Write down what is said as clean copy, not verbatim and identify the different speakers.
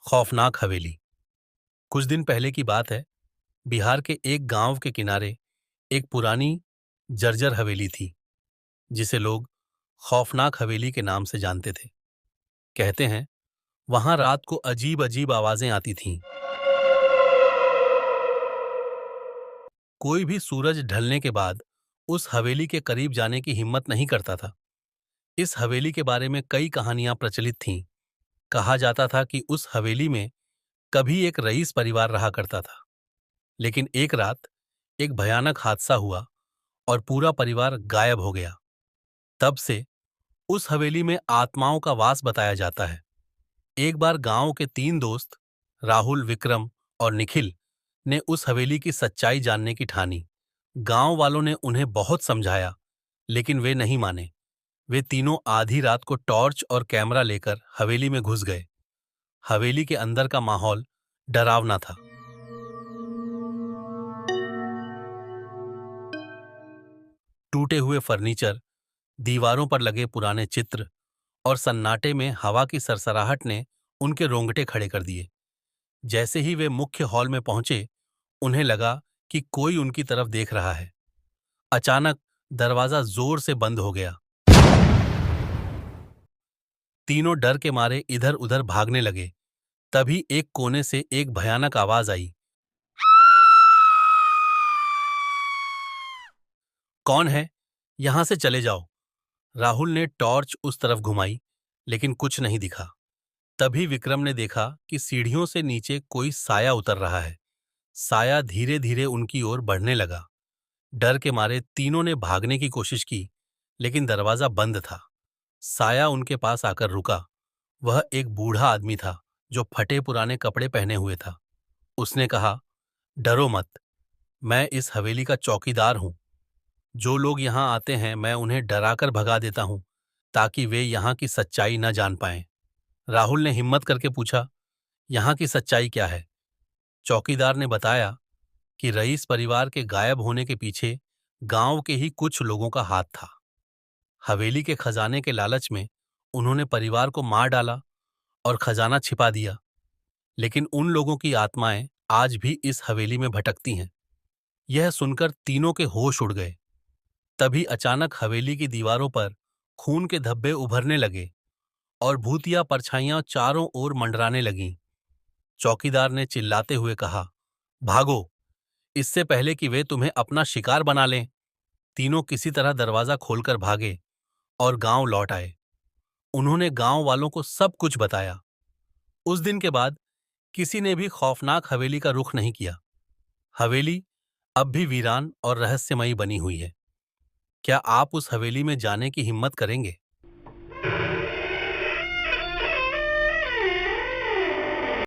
Speaker 1: खौफनाक हवेली। कुछ दिन पहले की बात है। बिहार के एक गांव के किनारे एक पुरानी जर्जर हवेली थी, जिसे लोग खौफनाक हवेली के नाम से जानते थे। कहते हैं वहां रात को अजीब अजीब आवाजें आती थीं। कोई भी सूरज ढलने के बाद उस हवेली के करीब जाने की हिम्मत नहीं करता था। इस हवेली के बारे में कई कहानियां प्रचलित थीं। कहा जाता था कि उस हवेली में कभी एक रईस परिवार रहा करता था। लेकिन एक रात एक भयानक हादसा हुआ और पूरा परिवार गायब हो गया। तब से उस हवेली में आत्माओं का वास बताया जाता है। एक बार गांव के 3 दोस्त राहुल, विक्रम और निखिल ने उस हवेली की सच्चाई जानने की ठानी। गांव वालों ने उन्हें बहुत समझाया, लेकिन वे नहीं माने। वे तीनों आधी रात को टॉर्च और कैमरा लेकर हवेली में घुस गए। हवेली के अंदर का माहौल डरावना था। टूटे हुए फर्नीचर, दीवारों पर लगे पुराने चित्र और सन्नाटे में हवा की सरसराहट ने उनके रोंगटे खड़े कर दिए। जैसे ही वे मुख्य हॉल में पहुंचे, उन्हें लगा कि कोई उनकी तरफ देख रहा है। अचानक दरवाजा जोर से बंद हो गया। तीनों डर के मारे इधर उधर भागने लगे। तभी एक कोने से एक भयानक आवाज आई। कौन है? यहां से चले जाओ। राहुल ने टॉर्च उस तरफ घुमाई, लेकिन कुछ नहीं दिखा। तभी विक्रम ने देखा कि सीढ़ियों से नीचे कोई साया उतर रहा है। साया धीरे धीरे उनकी ओर बढ़ने लगा। डर के मारे तीनों ने भागने की कोशिश की, लेकिन दरवाजा बंद था। साया उनके पास आकर रुका। वह एक बूढ़ा आदमी था जो फटे पुराने कपड़े पहने हुए था। उसने कहा, डरो मत, मैं इस हवेली का चौकीदार हूं। जो लोग यहां आते हैं मैं उन्हें डराकर भगा देता हूं, ताकि वे यहां की सच्चाई न जान पाएं। राहुल ने हिम्मत करके पूछा, यहां की सच्चाई क्या है? चौकीदार ने बताया कि रईस परिवार के गायब होने के पीछे गांव के ही कुछ लोगों का हाथ था। हवेली के खजाने के लालच में उन्होंने परिवार को मार डाला और खजाना छिपा दिया। लेकिन उन लोगों की आत्माएं आज भी इस हवेली में भटकती हैं। यह सुनकर तीनों के होश उड़ गए। तभी अचानक हवेली की दीवारों पर खून के धब्बे उभरने लगे और भूतिया परछाइयां चारों ओर मंडराने लगीं। चौकीदार ने चिल्लाते हुए कहा, भागो, इससे पहले कि वे तुम्हें अपना शिकार बना लें। तीनों किसी तरह दरवाजा खोलकर भागे और गांव लौट आए। उन्होंने गांव वालों को सब कुछ बताया। उस दिन के बाद किसी ने भी खौफनाक हवेली का रुख नहीं किया। हवेली अब भी वीरान और रहस्यमयी बनी हुई है। क्या आप उस हवेली में जाने की हिम्मत करेंगे?